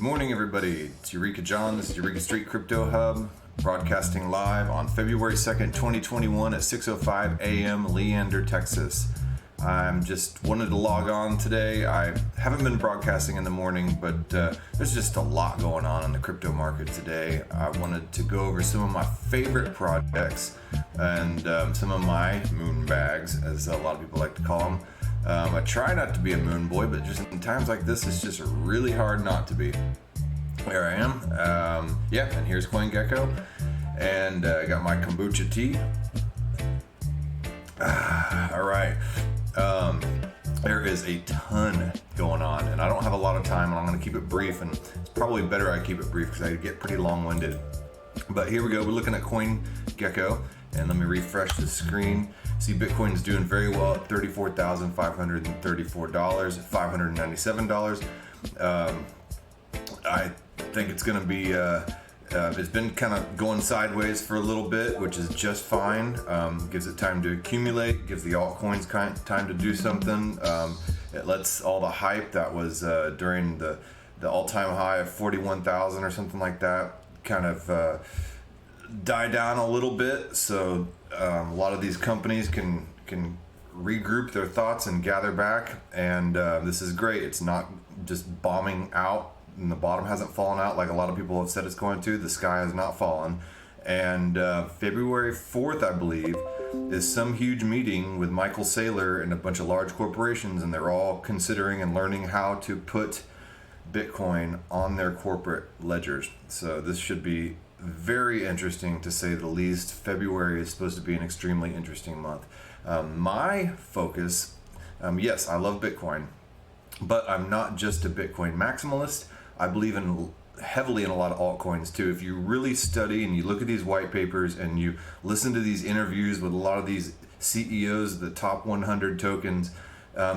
Good morning, everybody. It's Eureka John. This is Eureka Street Crypto Hub, broadcasting live on February 2nd, 2021 at 6:05 a.m. Leander, Texas. I'm just wanted to log on today. I haven't been broadcasting in the morning, but there's just a lot going on in the crypto market today. I wanted to go over some of my favorite projects and some of my moon bags, as a lot of people like to call them. I try not to be a moon boy, but just in times like this, it's just really hard not to be. There I am. And here's Gecko, and I got my kombucha tea. All right. There is a ton going on, and I don't have a lot of time, and I'm going to keep it brief, and it's probably better I keep it brief because I get pretty long-winded. But here we go. We're looking at Gecko, and let me refresh the screen. See, Bitcoin's doing very well at $34,534, $597. I think it's going to be, it's been kind of going sideways for a little bit, which is just fine. Gives it time to accumulate, gives the altcoins time to do something. It lets all the hype that was during the all-time high of 41,000 or something like that kind of die down a little bit, so a lot of these companies can regroup their thoughts and gather back, and this is great. It's not just bombing out, and the bottom hasn't fallen out like a lot of people have said it's going to. The sky has not fallen, and February 4th, I believe, is some huge meeting with Michael Saylor and a bunch of large corporations, and they're all considering and learning how to put Bitcoin on their corporate ledgers. So this should be very interesting, to say the least. February is supposed to be an extremely interesting month. My focus, yes, I love Bitcoin, but I'm not just a Bitcoin maximalist. I believe heavily in a lot of altcoins too. If you really study and you look at these white papers and you listen to these interviews with a lot of these CEOs of the top 100 tokens,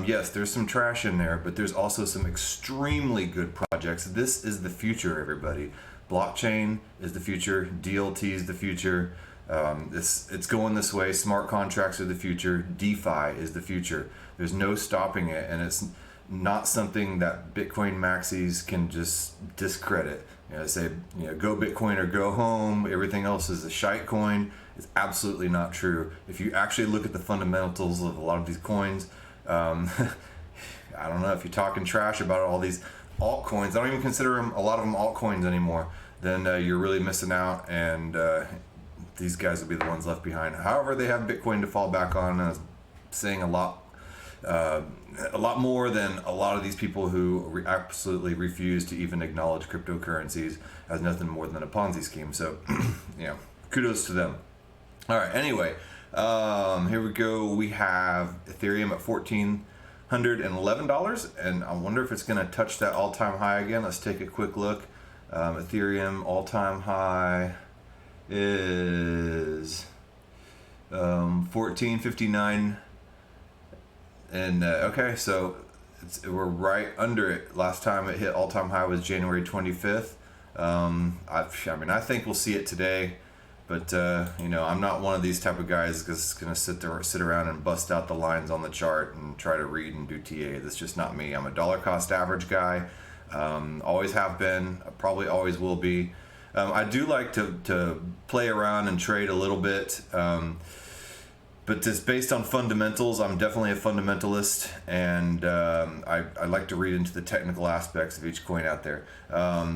yes, there's some trash in there, but there's also some extremely good projects. This is the future, everybody. Blockchain is the future. DLT is the future. It's going this way. Smart contracts are the future. DeFi is the future. There's no stopping it, and it's not something that Bitcoin maxis can just discredit. Say, go Bitcoin or go home. Everything else is a shite coin. It's absolutely not true. If you actually look at the fundamentals of a lot of these coins, I don't know, if you're talking trash about all these altcoins, I don't even consider a lot of them altcoins anymore, then you're really missing out, and these guys will be the ones left behind. However, they have Bitcoin to fall back on, and saying a lot more than a lot of these people who absolutely refuse to even acknowledge cryptocurrencies as nothing more than a Ponzi scheme. So, kudos to them. All right, anyway, here we go. We have Ethereum at $1,411, and I wonder if it's going to touch that all-time high again. Let's take a quick look. Ethereum all-time high is 1459, and okay, so we're right under it. Last time it hit all-time high was January 25th. I think we'll see it today. But I'm not one of these type of guys that's gonna sit around and bust out the lines on the chart and try to read and do TA. That's just not me. I'm a dollar cost average guy. Always have been. Probably always will be. I do like to play around and trade a little bit. But just based on fundamentals, I'm definitely a fundamentalist, and I like to read into the technical aspects of each coin out there.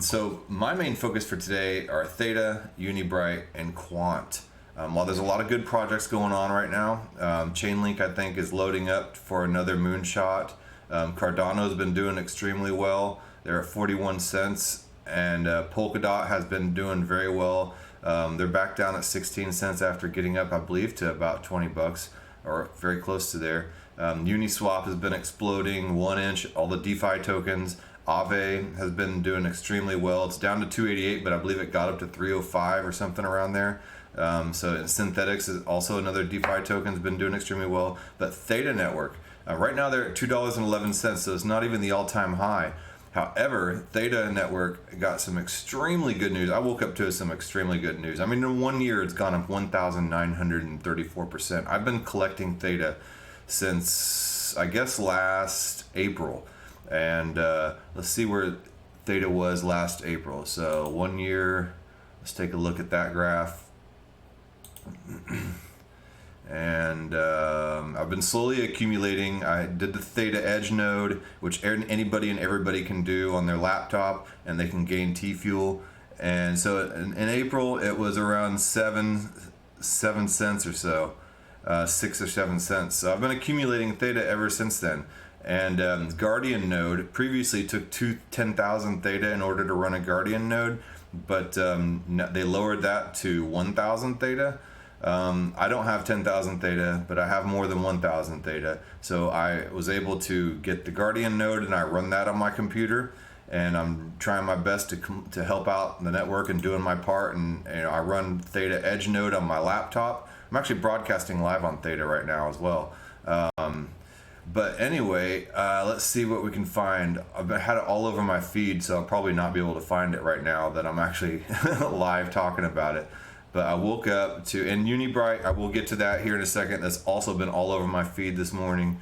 So my main focus for today are Theta, Unibright, and Quant. While there's a lot of good projects going on right now, Chainlink, I think, is loading up for another moonshot. Cardano's been doing extremely well. They're at 41 cents, and Polkadot has been doing very well. They're back down at 16 cents after getting up, I believe, to about $20, or very close to there. Uniswap has been exploding, 1inch, all the DeFi tokens. Aave has been doing extremely well. It's down to 288, but I believe it got up to 305 or something around there. So Synthetics is also another DeFi token, has been doing extremely well. But Theta Network, right now they're at $2.11, so it's not even the all-time high. However, Theta Network got some extremely good news. I woke up to some extremely good news. In 1 year, it's gone up 1,934%. I've been collecting Theta since, I guess, last April. And let's see where Theta was last April. So 1 year, let's take a look at that graph. And I've been slowly accumulating. I did the Theta Edge node, which anybody and everybody can do on their laptop, and they can gain T-Fuel. And so in April, it was around 7 cents or so, 6 or 7 cents. So I've been accumulating Theta ever since then. And Guardian node previously took 10,000 Theta in order to run a Guardian node, but they lowered that to 1,000 Theta. I don't have 10,000 Theta, but I have more than 1,000 Theta. So I was able to get the Guardian node, and I run that on my computer. And I'm trying my best to help out the network and doing my part. And I run Theta Edge node on my laptop. I'm actually broadcasting live on Theta right now as well. But anyway, let's see what we can find. I've had it all over my feed, so I'll probably not be able to find it right now that I'm actually live talking about it. But I woke up to, and Unibright, I will get to that here in a second. That's also been all over my feed this morning.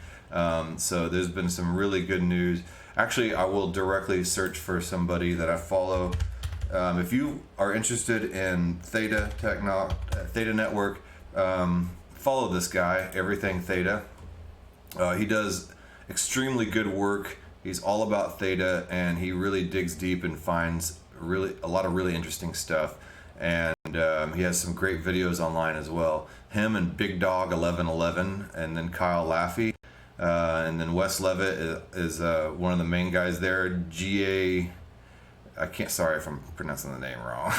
So there's been some really good news. Actually, I will directly search for somebody that I follow. If you are interested in Theta Network, follow this guy, Everything Theta. He does extremely good work. He's all about Theta, and he really digs deep and finds a lot of really interesting stuff. And he has some great videos online as well. Him and Big Dog 1111, and then Kyle Laffey. And then Wes Levitt is one of the main guys there. Sorry if I'm pronouncing the name wrong.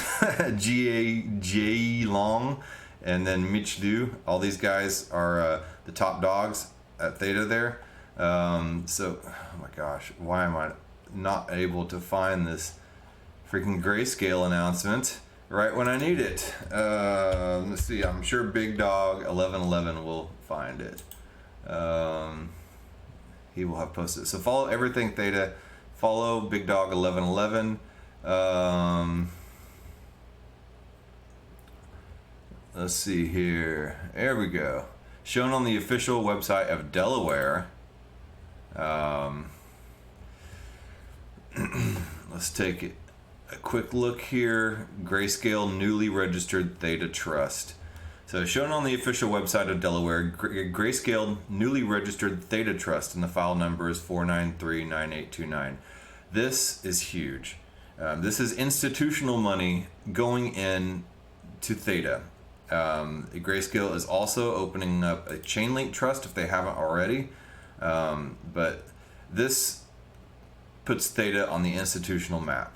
G.A.J. Long, and then Mitch Du. All these guys are the top dogs at Theta there. So, oh my gosh, why am I not able to find this freaking grayscale announcement right when I need it? Let's see, I'm sure Big Dog 1111 will find it. He will have posted it. So follow Everything Theta, follow Big Dog 1111. Let's see here. There we go. Shown on the official website of Delaware. Let's take a quick look here. Grayscale newly registered Theta Trust. So shown on the official website of Delaware, Grayscale newly registered Theta Trust, and the file number is 4939829. This is huge. This is institutional money going in to Theta. Grayscale is also opening up a Chainlink Trust if they haven't already, but this puts Theta on the institutional map.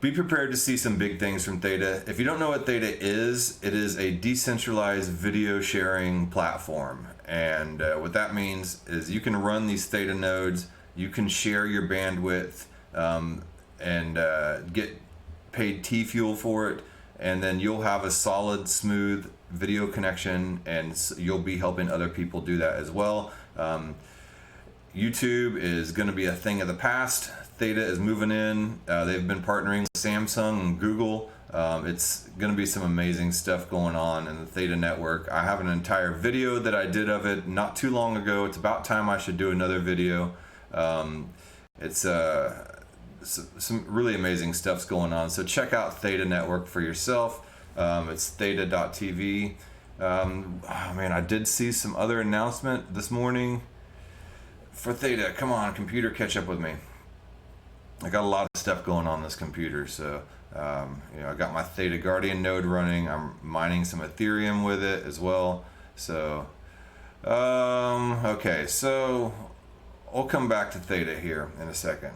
Be prepared to see some big things from Theta. If you don't know what Theta is, it is a decentralized video sharing platform. And what that means is you can run these Theta nodes, you can share your bandwidth, and get paid T-Fuel for it. And then you'll have a solid, smooth video connection, and you'll be helping other people do that as well. YouTube is going to be a thing of the past. Theta is moving in. They've been partnering with Samsung and Google. It's going to be some amazing stuff going on in the Theta Network. I have an entire video that I did of it not too long ago. It's about time I should do another video. It's some really amazing stuff's going on. So check out Theta Network for yourself. It's theta.tv. Oh man, I did see some other announcement this morning for Theta. Come on, computer, catch up with me. I got a lot of stuff going on this computer, so I got my Theta Guardian node running. I'm mining some Ethereum with it as well. So, okay, so I'll come back to Theta here in a second.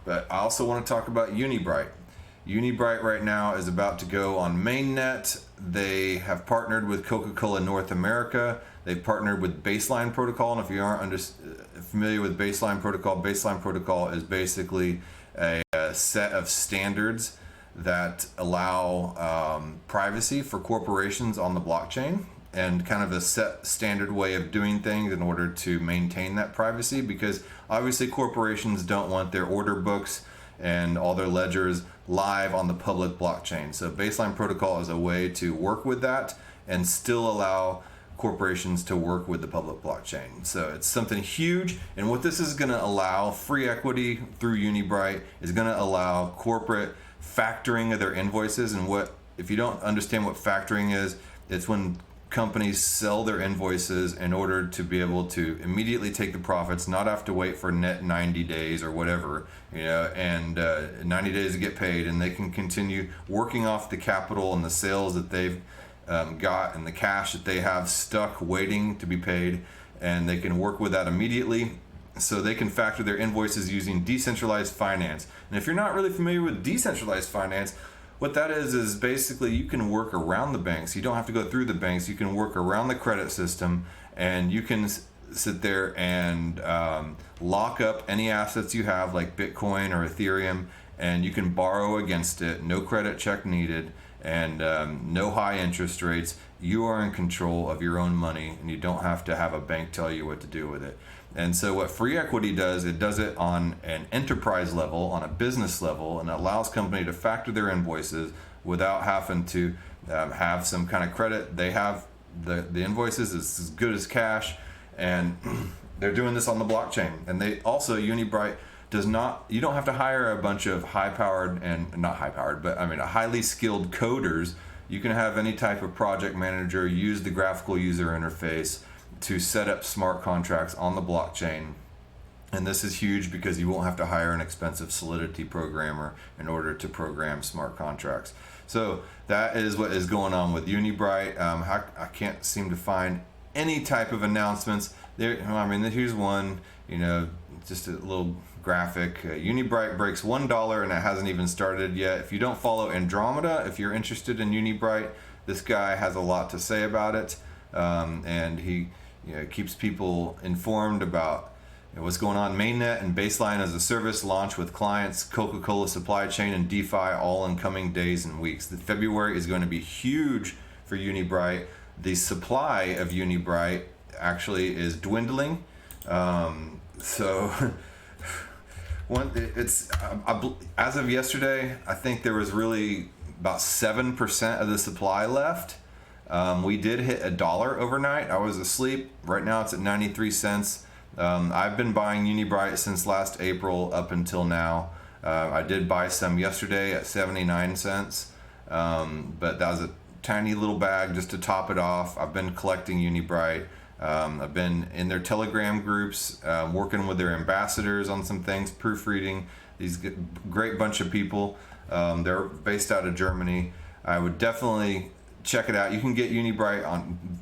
But I also want to talk about Unibright. Unibright right now is about to go on mainnet. They have partnered with Coca-Cola North America. They've partnered with Baseline Protocol, and if you aren't familiar with Baseline Protocol is basically a set of standards that allow privacy for corporations on the blockchain, and kind of a set standard way of doing things in order to maintain that privacy, because obviously corporations don't want their order books and all their ledgers live on the public blockchain. So Baseline Protocol is a way to work with that and still allow corporations to work with the public blockchain. So it's something huge, and what this is going to allow, free equity through Unibright, is going to allow corporate factoring of their invoices. And what, if you don't understand what factoring is, it's when companies sell their invoices in order to be able to immediately take the profits, not have to wait for net 90 days or whatever, and 90 days to get paid, and they can continue working off the capital and the sales that they've got and the cash that they have stuck waiting to be paid, and they can work with that immediately. So they can factor their invoices using decentralized finance. And if you're not really familiar with decentralized finance, what that is basically you can work around the banks. You don't have to go through the banks. You can work around the credit system, and you can sit there and lock up any assets you have, like Bitcoin or Ethereum, and you can borrow against it. No credit check needed, and no high interest rates. You are in control of your own money, and you don't have to have a bank tell you what to do with it. And so what free equity does, it does it on an enterprise level, on a business level, and allows company to factor their invoices without having to have some kind of credit. They have the invoices as good as cash, and they're doing this on the blockchain. And they also, Unibright does not, you don't have to hire a bunch of highly skilled coders. You can have any type of project manager use the graphical user interface to set up smart contracts on the blockchain. And this is huge because you won't have to hire an expensive Solidity programmer in order to program smart contracts. So that is what is going on with Unibright. I can't seem to find any type of announcements there. Here's one, just a little graphic. Unibright breaks $1 and it hasn't even started yet. If you don't follow Andromeda, if you're interested in Unibright, this guy has a lot to say about it, and he keeps people informed about what's going on. Mainnet and Baseline as a service launch with clients, Coca-Cola supply chain, and DeFi all in coming days and weeks. February is going to be huge for Unibright. The supply of Unibright actually is dwindling. As of yesterday, I think there was really about 7% of the supply left. We did hit $1 overnight. I was asleep. Right now it's at 93 cents. I've been buying Unibright since last April up until now. I did buy some yesterday at 79 cents, but that was a tiny little bag just to top it off. I've been collecting Unibright. I've been in their Telegram groups, working with their ambassadors on some things, proofreading. These great bunch of people. They're based out of Germany. I would definitely check it out. You can get Unibright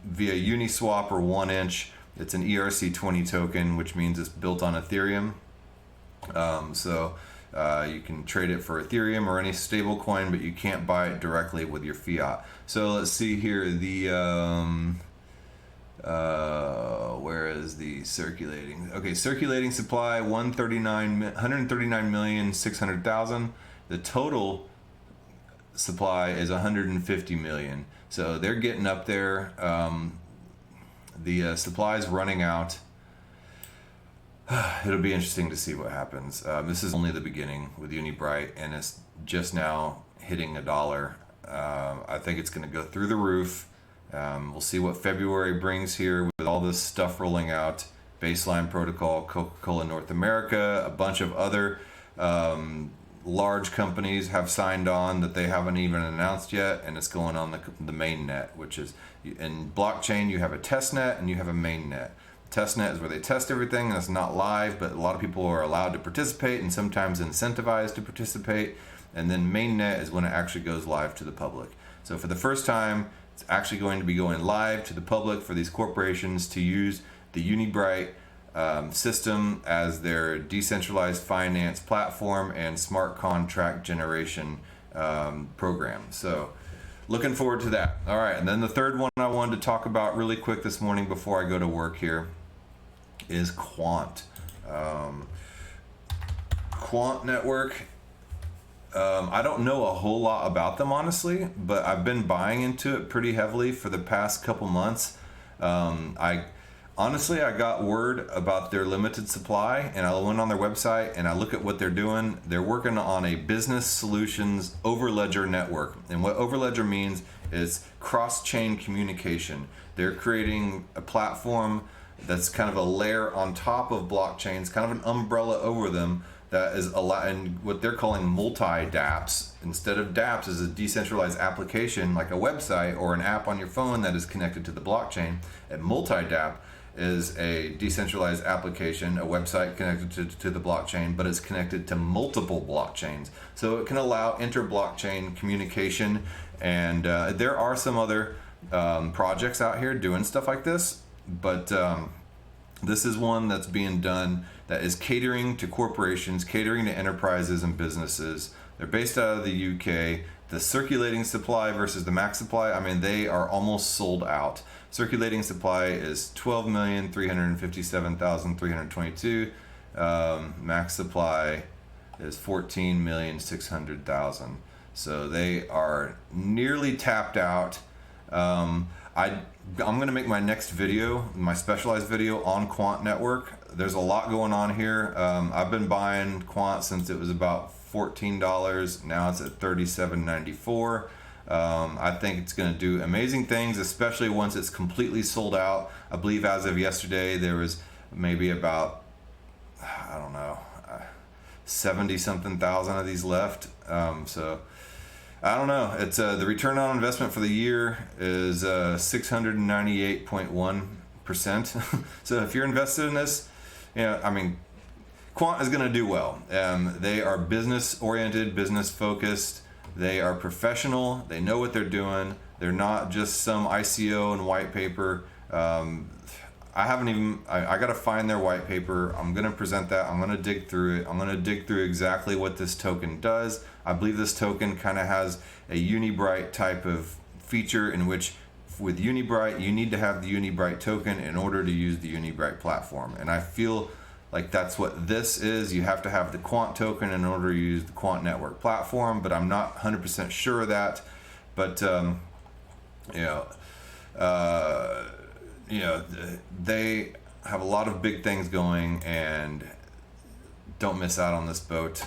via Uniswap or 1inch. It's an ERC20 token, which means it's built on Ethereum. You can trade it for Ethereum or any stable coin, but you can't buy it directly with your fiat. So let's see here. Where is the circulating? Okay, circulating supply 139,600,000. The total supply is 150 million. So they're getting up there. The supply is running out. It'll be interesting to see what happens. This is only the beginning with Unibright, and it's just now hitting $1. I think it's going to go through the roof. We'll see what February brings here with all this stuff rolling out. Baseline Protocol, Coca-Cola North America, a bunch of other large companies have signed on that they haven't even announced yet, and it's going on the main net, which is, in blockchain you have a test net and you have a main net. Test net is where they test everything and it's not live, but a lot of people are allowed to participate and sometimes incentivized to participate. And then main net is when it actually goes live to the public. So for the first time, it's actually going to be going live to the public for these corporations to use the Unibright system as their decentralized finance platform and smart contract generation program. So looking forward to that. All right, and then the third one I wanted to talk about really quick this morning before I go to work here is Quant. Quant Network. I don't know a whole lot about them, honestly, but I've been buying into it pretty heavily for the past couple months. I got word about their limited supply, and I went on their website and I look at what they're doing. They're working on a business solutions overledger network. And what overledger means is cross-chain communication. They're creating a platform that's kind of a layer on top of blockchains, kind of an umbrella over them, that is and what they're calling multi-dApps. Instead of dApps is a decentralized application like a website or an app on your phone that is connected to the blockchain. A multi-dApp is a decentralized application, a website connected to the blockchain, but it's connected to multiple blockchains. So it can allow inter-blockchain communication, and there are some other projects out here doing stuff like this, but this is one that's being done that is catering to corporations, catering to enterprises and businesses. They're based out of the UK. The circulating supply versus the max supply, I mean, they are almost sold out. Circulating supply is 12,357,322. Max supply is 14,600,000. So they are nearly tapped out. I'm going to make my next video, my specialized video on Quant Network. There's a lot going on here. I've been buying Quant since it was about $14. Now it's at $37.94. I think it's going to do amazing things, especially once it's completely sold out. I believe as of yesterday there was maybe about, I don't know, 70 something thousand of these left. So I don't know. It's the return on investment for the year is 698.1%. So if you're invested in this, I mean, Quant is going to do well. They are business oriented, business focused. They are professional. They know what they're doing. They're not just some ICO and white paper. I got to find their white paper. I'm going to present that. I'm going to dig through it. I'm going to dig through exactly what this token does. I believe this token kind of has a Unibright type of feature in which with Unibright, you need to have the Unibright token in order to use the Unibright platform. And I feel like that's what this is. You have to have the Quant token in order to use the Quant Network platform, but I'm not 100% sure of that. But they have a lot of big things going, and don't miss out on this boat.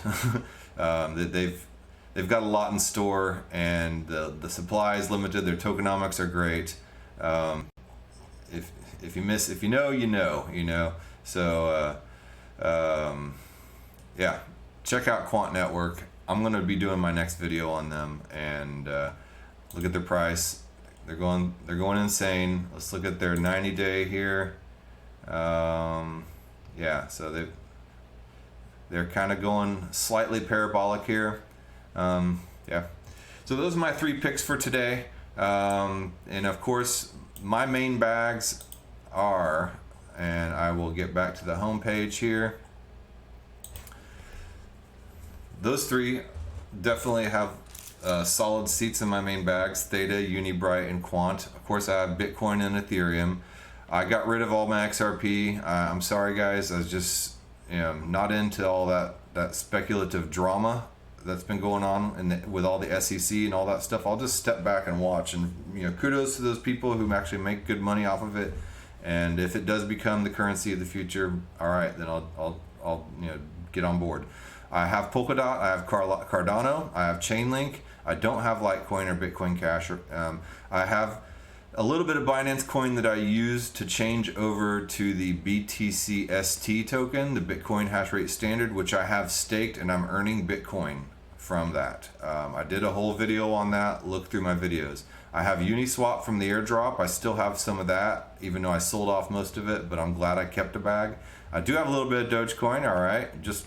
They've got a lot in store, and the supply is limited. Their tokenomics are great. If you know, you know. So yeah, check out Quant Network. I'm going to be doing my next video on them, and look at their price. They're going insane. Let's look at their 90-day here. Yeah, so they're kind of going slightly parabolic here. Yeah. So those are my 3 picks for today. And of course, my main bags are, and I will get back to the home page here. Those 3 definitely have solid seats in my main bags: Theta, Unibright, and Quant. Of course, I have Bitcoin and Ethereum. I got rid of all my XRP. I'm sorry, guys. I was just not into all that speculative drama that's been going on with all the SEC and all that stuff. I'll just step back and watch. And kudos to those people who actually make good money off of it. And if it does become the currency of the future, all right, then I'll get on board. I have Polkadot, I have Cardano, I have Chainlink. I don't have Litecoin or Bitcoin Cash. I have a little bit of Binance Coin that I use to change over to the BTCST token, the Bitcoin Hash Rate Standard, which I have staked, and I'm earning Bitcoin from that. I did a whole video on that. Look through my videos. I have Uniswap from the airdrop. I still have some of that, even though I sold off most of it, but I'm glad I kept a bag. I do have a little bit of Dogecoin, all right, just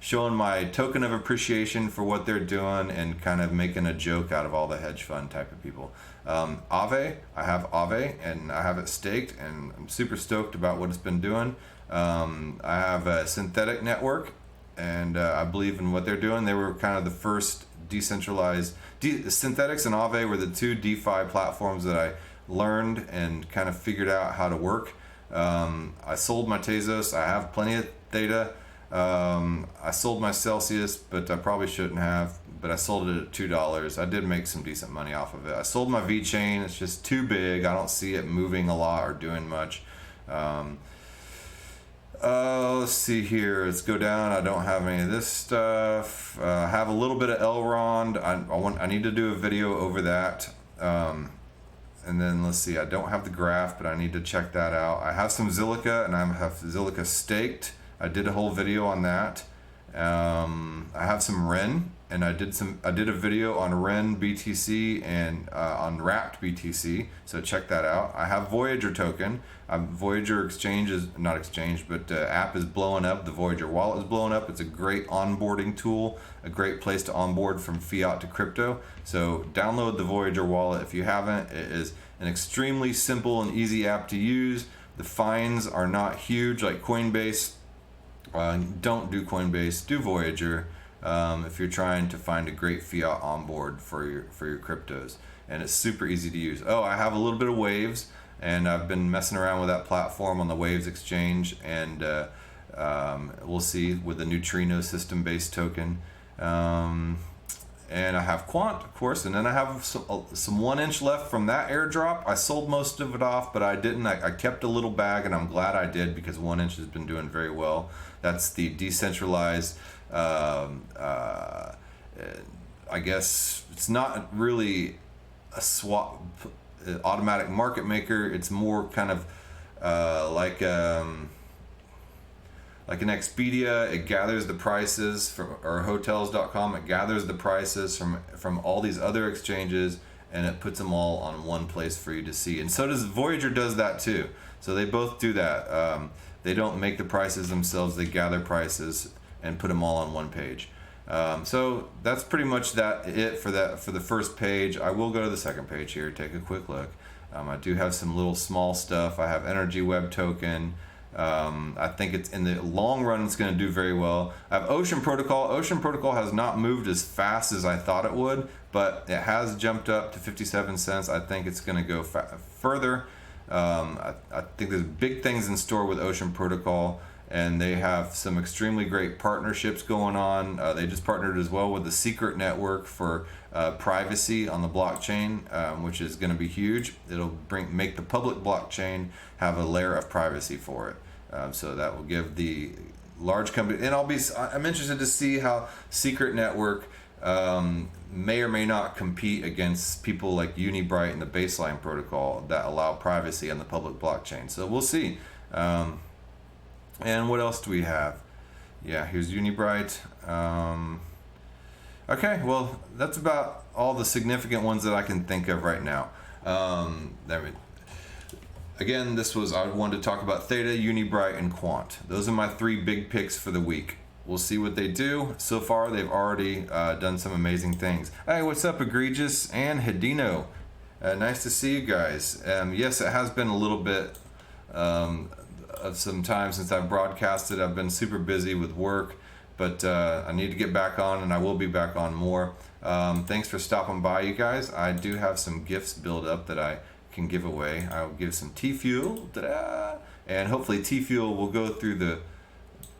showing my token of appreciation for what they're doing and kind of making a joke out of all the hedge fund type of people. Aave, I have Aave, and I have it staked, and I'm super stoked about what it's been doing. I have a Synthetic Network, and I believe in what they're doing. They were kind of the first decentralized, Synthetics and Aave were the 2 DeFi platforms that I learned and kind of figured out how to work. I sold my Tezos. I have plenty of Theta. I sold my Celsius, but I probably shouldn't have, but I sold it at $2. I did make some decent money off of it. I sold my VeChain. It's just too big. I don't see it moving a lot or doing much. Let's see here. Let's go down. I don't have any of this stuff. I have a little bit of Elrond. I need to do a video over that. And then let's see, I don't have the graph, but I need to check that out. I have some Zilliqa, and I have Zilliqa staked. I did a whole video on that. I have some Ren, and I did a video on Ren BTC and on Wrapped BTC, so check that out. I have Voyager token. Voyager exchange is not exchange, but app is blowing up. The Voyager wallet is blowing up. It's a great onboarding tool, a great place to onboard from fiat to crypto. So download the Voyager wallet if you haven't. It is an extremely simple and easy app to use. The fines are not huge like Coinbase. Don't do Coinbase, do Voyager if you're trying to find a great fiat onboard for your cryptos, and it's super easy to use. Oh, I have a little bit of Waves, and I've been messing around with that platform on the Waves exchange, and we'll see with the Neutrino system-based token. And I have Quant, of course, and then I have some 1 inch left from that airdrop. I sold most of it off, but I didn't. I kept a little bag, and I'm glad I did because 1 inch has been doing very well. That's the decentralized, I guess it's not really a swap, automatic market maker. It's more kind of like an Expedia. It gathers the prices from, or hotels.com. It gathers the prices from all these other exchanges, and it puts them all on one place for you to see. And so does Voyager does that too. So they both do that. They don't make the prices themselves. They gather prices and put them all on one page. So that's pretty much it for the first page. I will go to the second page here, take a quick look. I do have some little small stuff. I have Energy Web token. I think it's in the long run it's going to do very well. I have Ocean Protocol. Ocean Protocol has not moved as fast as I thought it would, but it has jumped up to 57 cents. I think it's going to go further. I think there's big things in store with Ocean Protocol, and they have some extremely great partnerships going on. They just partnered as well with the Secret Network for privacy on the blockchain, which is going to be huge. It'll make the public blockchain have a layer of privacy for it. So that will give the large company, and I'm interested to see how Secret Network may or may not compete against people like Unibright and the Baseline protocol that allow privacy on the public blockchain. So we'll see. And what else do we have? Yeah, here's Unibright. Okay, well, that's about all the significant ones that I can think of right now. Again, I wanted to talk about Theta, Unibright, and Quant. Those are my 3 big picks for the week. We'll see what they do. So far, they've already done some amazing things. Hey, what's up, Egregious and Hedino? Nice to see you guys. Yes, it has been a little bit of some time since I've broadcasted. I've been super busy with work, but I need to get back on, and I will be back on more. Thanks for stopping by, you guys. I do have some gifts built up that I can give away. I'll give some T-Fuel, and hopefully T-Fuel will go through the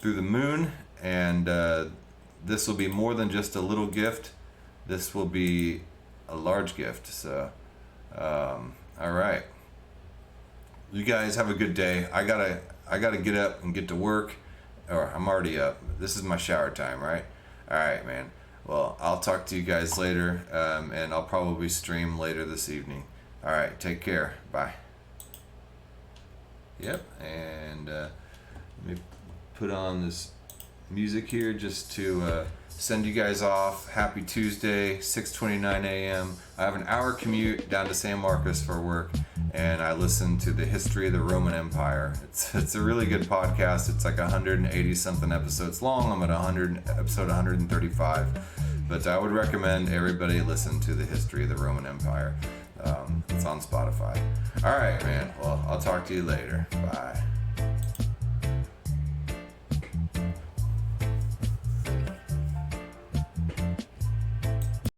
moon, and this will be more than just a little gift. This will be a large gift. So, all right. You guys have a good day. I gotta get up and get to work, or I'm already up. This is my shower time, right? All right, man. Well, I'll talk to you guys later, and I'll probably stream later this evening. All right, take care. Bye. Yep, and let me put on this music here just to send you guys off. Happy Tuesday, 6:29 a.m. I have an hour commute down to San Marcos for work, and I listen to the history of the Roman Empire. It's a really good podcast. It's like 180 something episodes long. I'm at episode 135, but I would recommend everybody listen to the history of the Roman Empire. It's on Spotify. All right, man. Well, I'll talk to you later. Bye.